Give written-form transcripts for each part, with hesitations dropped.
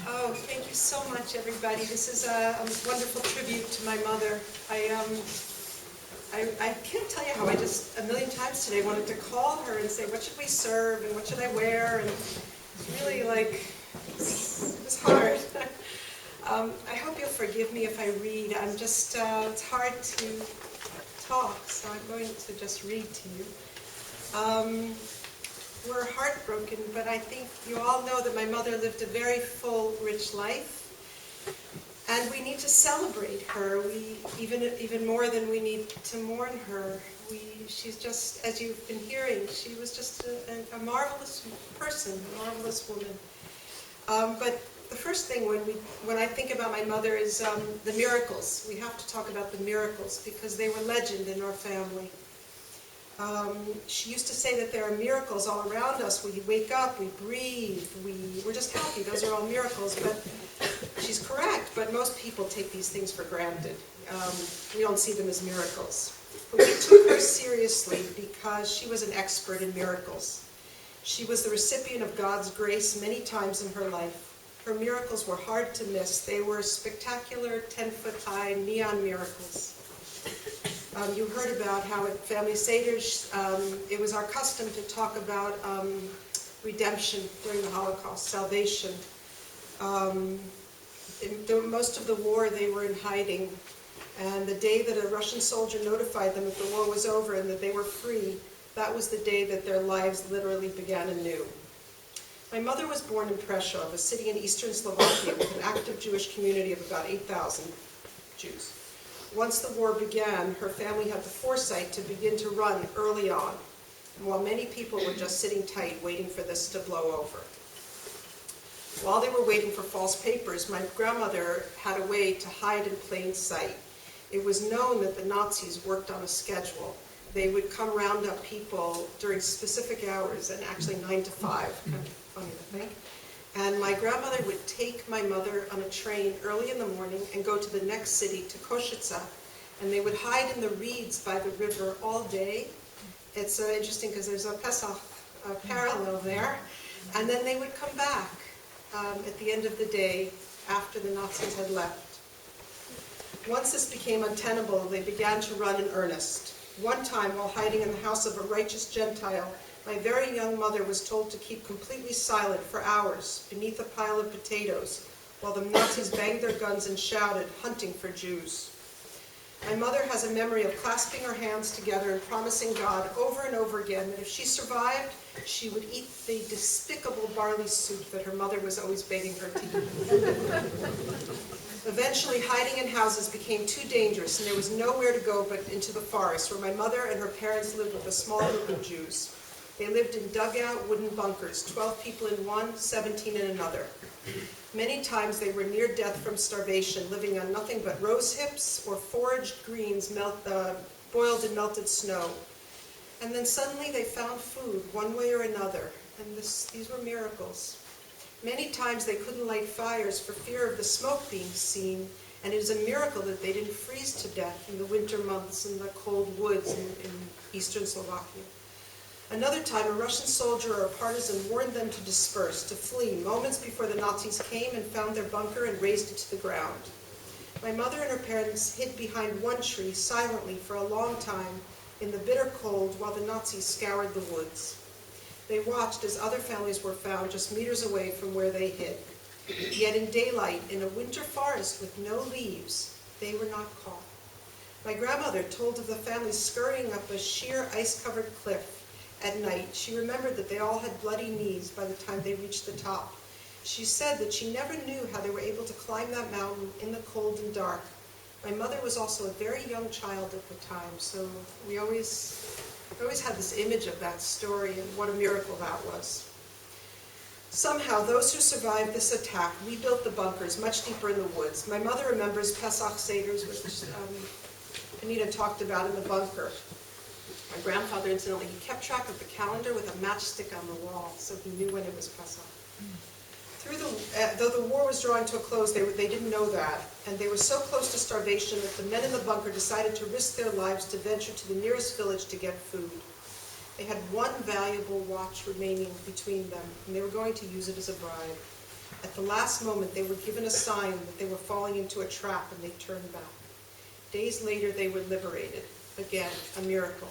Oh, thank you so much, everybody. This is a wonderful tribute to my mother. I can't tell you how I just a million times today wanted to call her and say, what should we serve and what should I wear? And it's really like, it was hard. I hope you'll forgive me if I read. It's hard to talk, so I'm going to just read to you. We're heartbroken, but I think you all know that my mother lived a very full, rich life. And we need to celebrate her. Even more than we need to mourn her. She's just, as you've been hearing, she was just a marvelous person, a marvelous woman. But the first thing when I think about my mother is the miracles. We have to talk about the miracles because they were legend in our family. She used to say that there are miracles all around us. We wake up, we breathe, we're just happy. Those are all miracles. But she's correct, but most people take these things for granted. We don't see them as miracles. But we took her seriously because she was an expert in miracles. She was the recipient of God's grace many times in her life. Her miracles were hard to miss. They were spectacular, 10-foot-high neon miracles. You heard about how at Family Seder, it was our custom to talk about redemption during the Holocaust, salvation. Most of the war, they were in hiding. And the day that a Russian soldier notified them that the war was over and that they were free, that was the day that their lives literally began anew. My mother was born in Prešov, a city in eastern Slovakia with an active Jewish community of about 8,000 Jews. Once the war began, her family had the foresight to begin to run early on, while many people were just sitting tight waiting for this to blow over. While they were waiting for false papers, my grandmother had a way to hide in plain sight. It was known that the Nazis worked on a schedule. They would come round up people during specific hours, and actually 9 to 5, kind of funny to think. And my grandmother would take my mother on a train early in the morning and go to the next city, to Košice, and they would hide in the reeds by the river all day. It's interesting because there's a Pesach parallel there. And then they would come back at the end of the day after the Nazis had left. Once this became untenable, they began to run in earnest. One time, while hiding in the house of a righteous Gentile, my very young mother was told to keep completely silent for hours beneath a pile of potatoes while the Nazis banged their guns and shouted, hunting for Jews. My mother has a memory of clasping her hands together and promising God over and over again that if she survived, she would eat the despicable barley soup that her mother was always begging her to eat. Eventually, hiding in houses became too dangerous, and there was nowhere to go but into the forest, where my mother and her parents lived with a small group of Jews. They lived in dugout wooden bunkers, 12 people in one, 17 in another. Many times they were near death from starvation, living on nothing but rose hips or foraged greens boiled in melted snow. And then suddenly they found food, one way or another, and these were miracles. Many times they couldn't light fires for fear of the smoke being seen, and it is a miracle that they didn't freeze to death in the winter months in the cold woods in eastern Slovakia. Another time, a Russian soldier or a partisan warned them to disperse, to flee, moments before the Nazis came and found their bunker and razed it to the ground. My mother and her parents hid behind one tree silently for a long time in the bitter cold while the Nazis scoured the woods. They watched as other families were found just meters away from where they hid. Yet in daylight, in a winter forest with no leaves, they were not caught. My grandmother told of the families scurrying up a sheer ice-covered cliff. At night, she remembered that they all had bloody knees by the time they reached the top. She said that she never knew how they were able to climb that mountain in the cold and dark. My mother was also a very young child at the time, so we always had this image of that story and what a miracle that was. Somehow, those who survived this attack rebuilt the bunkers much deeper in the woods. My mother remembers Pesach Seders, which Anita talked about in the bunker. My grandfather, incidentally, he kept track of the calendar with a matchstick on the wall, so he knew when it was Pesach. Though the war was drawing to a close, they didn't know that, and they were so close to starvation that the men in the bunker decided to risk their lives to venture to the nearest village to get food. They had one valuable watch remaining between them, and they were going to use it as a bribe. At the last moment, they were given a sign that they were falling into a trap, and they turned back. Days later, they were liberated. Again, a miracle.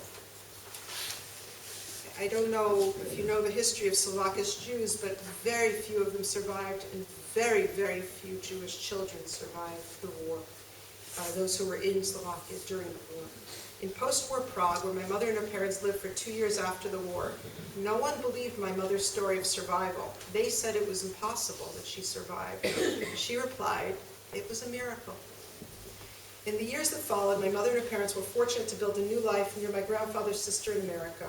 I don't know if you know the history of Slovakian Jews, but very few of them survived, and very, very few Jewish children survived the war, those who were in Slovakia during the war. In post-war Prague, where my mother and her parents lived for 2 years after the war, no one believed my mother's story of survival. They said it was impossible that she survived. She replied, it was a miracle. In the years that followed, my mother and her parents were fortunate to build a new life near my grandfather's sister in America.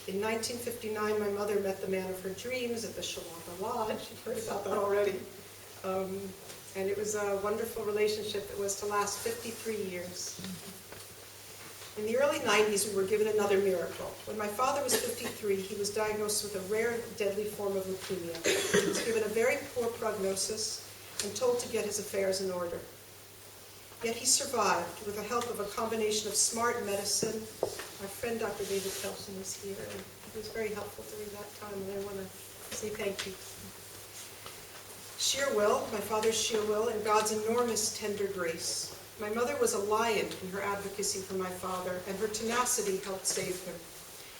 In 1959, my mother met the man of her dreams at the Shalaka Lodge. You've heard about that already. And it was a wonderful relationship that was to last 53 years. In the early 90s, we were given another miracle. When my father was 53, he was diagnosed with a rare, deadly form of leukemia. He was given a very poor prognosis and told to get his affairs in order. Yet he survived with the help of a combination of smart medicine. My friend Dr. David Felsen was here, and he was very helpful during that time, and I want to say thank you. Sheer will, my father's sheer will, and God's enormous tender grace. My mother was a lion in her advocacy for my father, and her tenacity helped save him.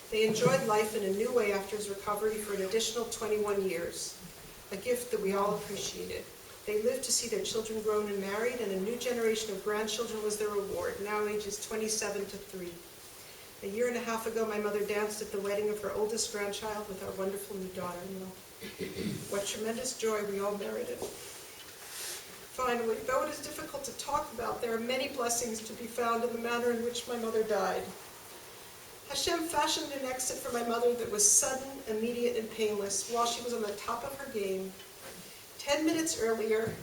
They enjoyed life in a new way after his recovery for an additional 21 years, a gift that we all appreciated. They lived to see their children grown and married, and a new generation of grandchildren was their reward, now ages 27 to 3. A year and a half ago, my mother danced at the wedding of her oldest grandchild with our wonderful new daughter-in-law. What tremendous joy we all merited. Finally, though it is difficult to talk about, there are many blessings to be found in the manner in which my mother died. Hashem fashioned an exit for my mother that was sudden, immediate, and painless while she was on the top of her game. 10 minutes earlier,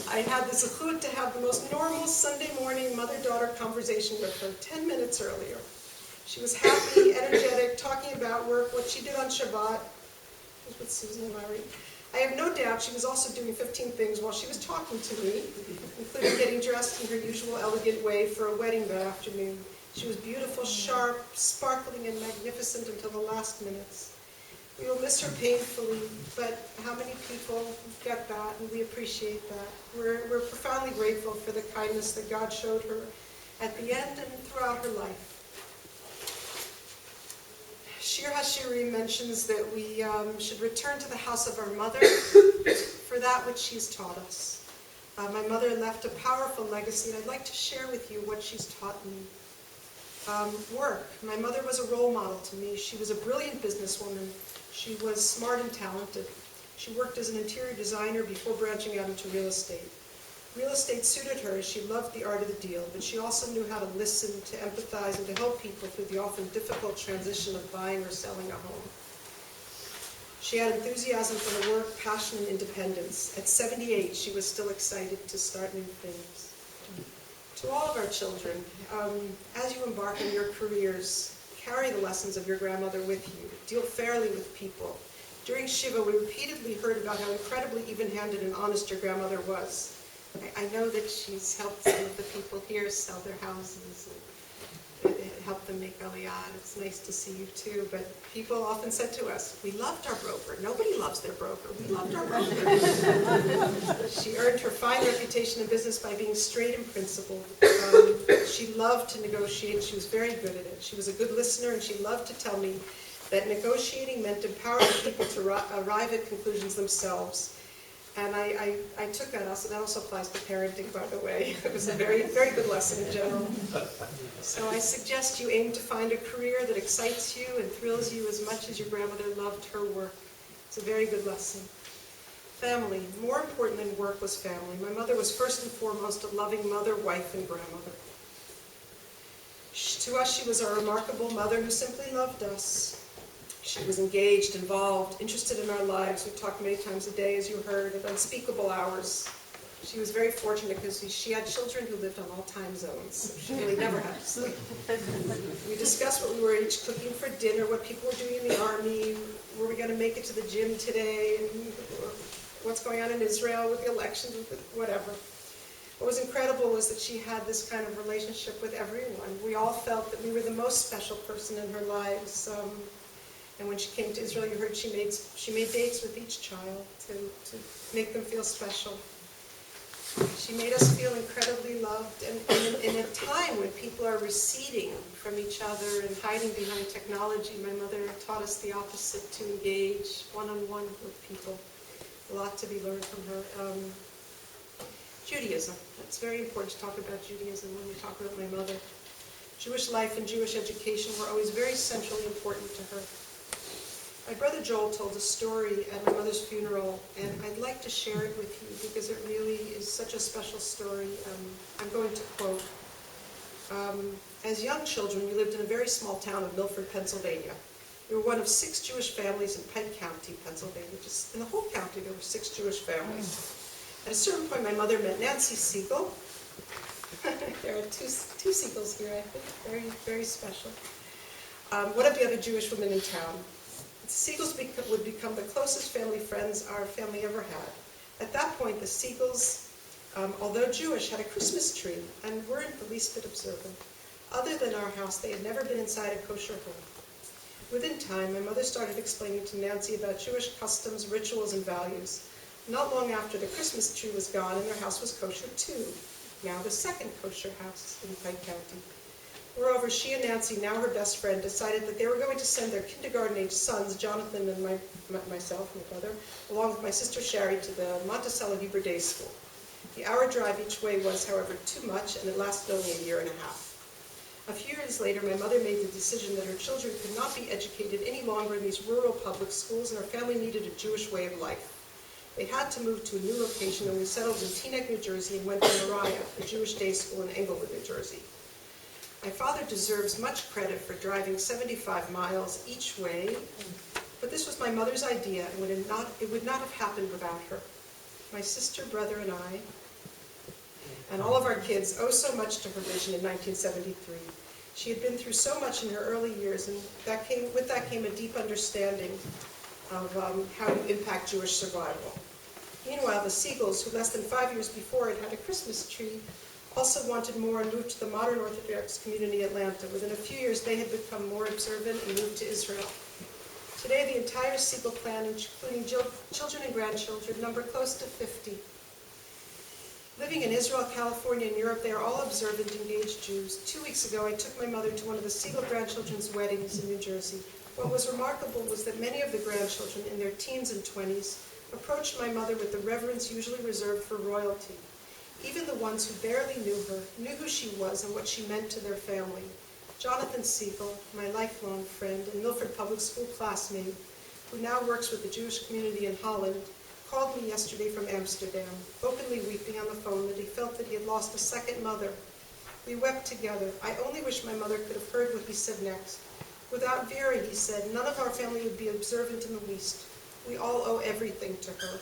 I had the zechut to have the most normal Sunday morning mother-daughter conversation with her 10 minutes earlier. She was happy, energetic, talking about work, what she did on Shabbat. I was with Susan and Larry. I have no doubt she was also doing 15 things while she was talking to me, including getting dressed in her usual elegant way for a wedding that afternoon. She was beautiful, sharp, sparkling, and magnificent until the last minutes. We will miss her painfully, but how many people get that, and we appreciate that. We're profoundly grateful for the kindness that God showed her at the end and throughout her life. Shir HaShirim mentions that we should return to the house of our mother for that which she's taught us. My mother left a powerful legacy, and I'd like to share with you what she's taught me. Work. My mother was a role model to me. She was a brilliant businesswoman. She was smart and talented. She worked as an interior designer before branching out into real estate. Real estate suited her as she loved the art of the deal, but she also knew how to listen, to empathize, and to help people through the often difficult transition of buying or selling a home. She had enthusiasm for her work, passion, and independence. At 78, she was still excited to start new things. To all of our children, as you embark on your careers, carry the lessons of your grandmother with you. Deal fairly with people. During Shiva, we repeatedly heard about how incredibly even-handed and honest your grandmother was. I know that she's helped some of the people here sell their houses and help them make aliyah. It's nice to see you too, but people often said to us, we loved our broker. Nobody loves their broker. We loved our broker. She earned her fine reputation in business by being straight and principled. She loved to negotiate. She was very good at it. She was a good listener, and she loved to tell me that negotiating meant empowering people to arrive at conclusions themselves. And I took that also. That also applies to parenting, by the way. It was a very, very good lesson in general. So I suggest you aim to find a career that excites you and thrills you as much as your grandmother loved her work. It's a very good lesson. Family. More important than work was family. My mother was first and foremost a loving mother, wife, and grandmother. To us, she was a remarkable mother who simply loved us. She was engaged, involved, interested in our lives. We talked many times a day, as you heard, at unspeakable hours. She was very fortunate because she had children who lived on all time zones. So she really never had to sleep. We discussed what we were each cooking for dinner, what people were doing in the army, were we going to make it to the gym today, and what's going on in Israel with the elections, with whatever. What was incredible was that she had this kind of relationship with everyone. We all felt that we were the most special person in her lives. And when she came to Israel, you heard she made dates with each child to make them feel special. She made us feel incredibly loved. And in a time when people are receding from each other and hiding behind technology, my mother taught us the opposite, to engage one-on-one with people. A lot to be learned from her. Judaism. It's very important to talk about Judaism when we talk about my mother. Jewish life and Jewish education were always very centrally important to her. My brother Joel told a story at my mother's funeral, and I'd like to share it with you because it really is such a special story. I'm going to quote. As young children, we lived in a very small town of Milford, Pennsylvania. We were one of 6 Jewish families in Pike County, Pennsylvania. Just in the whole county, there were 6 Jewish families. At a certain point, my mother met Nancy Siegel. There are two Siegels here, I think. Very, very special. One of the other Jewish women in town. The Siegels would become the closest family friends our family ever had. At that point, the Siegels, although Jewish, had a Christmas tree and weren't the least bit observant. Other than our house, they had never been inside a kosher home. Within time, my mother started explaining to Nancy about Jewish customs, rituals, and values. Not long after, the Christmas tree was gone and their house was kosher too. Now the second kosher house in Pike County. Moreover, she and Nancy, now her best friend, decided that they were going to send their kindergarten-age sons, Jonathan and myself, my brother, along with my sister Shari, to the Monticello Hebrew Day School. The hour drive each way was, however, too much, and it lasted only a year and a half. A few years later, my mother made the decision that her children could not be educated any longer in these rural public schools, and our family needed a Jewish way of life. They had to move to a new location, and we settled in Teaneck, New Jersey, and went to Moriah, a Jewish day school in Englewood, New Jersey. My father deserves much credit for driving 75 miles each way, but this was my mother's idea, and it would not have happened without her. My sister, brother, and I, and all of our kids owe so much to her vision in 1973. She had been through so much in her early years, and with that came a deep understanding of how to impact Jewish survival. Meanwhile, the Siegels, who less than 5 years before had a Christmas tree, also wanted more and moved to the modern Orthodox community in Atlanta. Within a few years, they had become more observant and moved to Israel. Today, the entire Siegel clan, including children and grandchildren, number close to 50. Living in Israel, California, and Europe, they are all observant, engaged Jews. 2 weeks ago, I took my mother to one of the Siegel grandchildren's weddings in New Jersey. What was remarkable was that many of the grandchildren, in their teens and 20s, approached my mother with the reverence usually reserved for royalty. Even the ones who barely knew her, knew who she was and what she meant to their family. Jonathan Siegel, my lifelong friend and Milford Public School classmate, who now works with the Jewish community in Holland, called me yesterday from Amsterdam, openly weeping on the phone that he felt that he had lost a second mother. We wept together. I only wish my mother could have heard what he said next. Without Vera, he said, none of our family would be observant in the least. We all owe everything to her.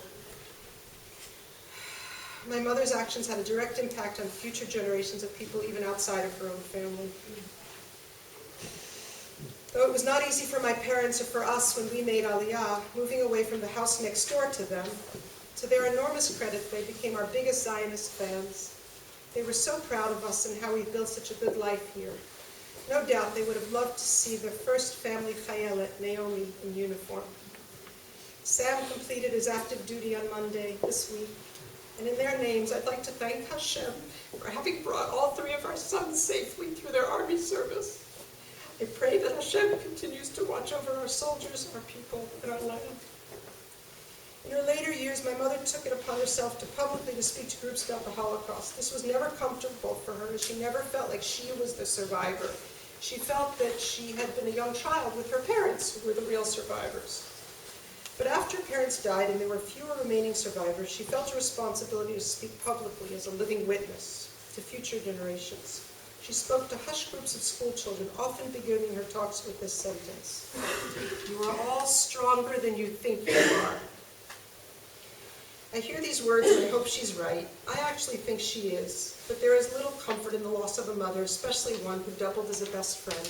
My mother's actions had a direct impact on future generations of people even outside of her own family. Though it was not easy for my parents or for us when we made Aliyah, moving away from the house next door to them, to their enormous credit, they became our biggest Zionist fans. They were so proud of us and how we built such a good life here. No doubt they would have loved to see their first family chayelet, Naomi, in uniform. Sam completed his active duty on Monday this week. And in their names, I'd like to thank Hashem for having brought all 3 of our sons safely through their army service. I pray that Hashem continues to watch over our soldiers, our people, and our land. In her later years, my mother took it upon herself to publicly speak to groups about the Holocaust. This was never comfortable for her, as she never felt like she was the survivor. She felt that she had been a young child with her parents, who were the real survivors. But after parents died and there were fewer remaining survivors, she felt a responsibility to speak publicly as a living witness to future generations. She spoke to hushed groups of school children, often beginning her talks with this sentence: "You are all stronger than you think you are." I hear these words and I hope she's right. I actually think she is, but there is little comfort in the loss of a mother, especially one who doubled as a best friend.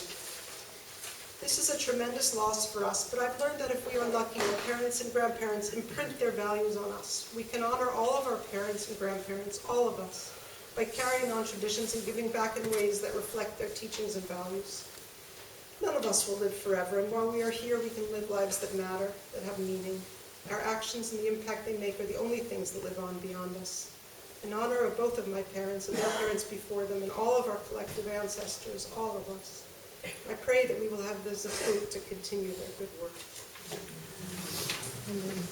This is a tremendous loss for us, but I've learned that if we are lucky, our parents and grandparents imprint their values on us. We can honor all of our parents and grandparents, all of us, by carrying on traditions and giving back in ways that reflect their teachings and values. None of us will live forever, and while we are here, we can live lives that matter, that have meaning. Our actions and the impact they make are the only things that live on beyond us. In honor of both of my parents and their parents before them and all of our collective ancestors, all of us, I pray that we will have this fruit to continue their good work. Amen.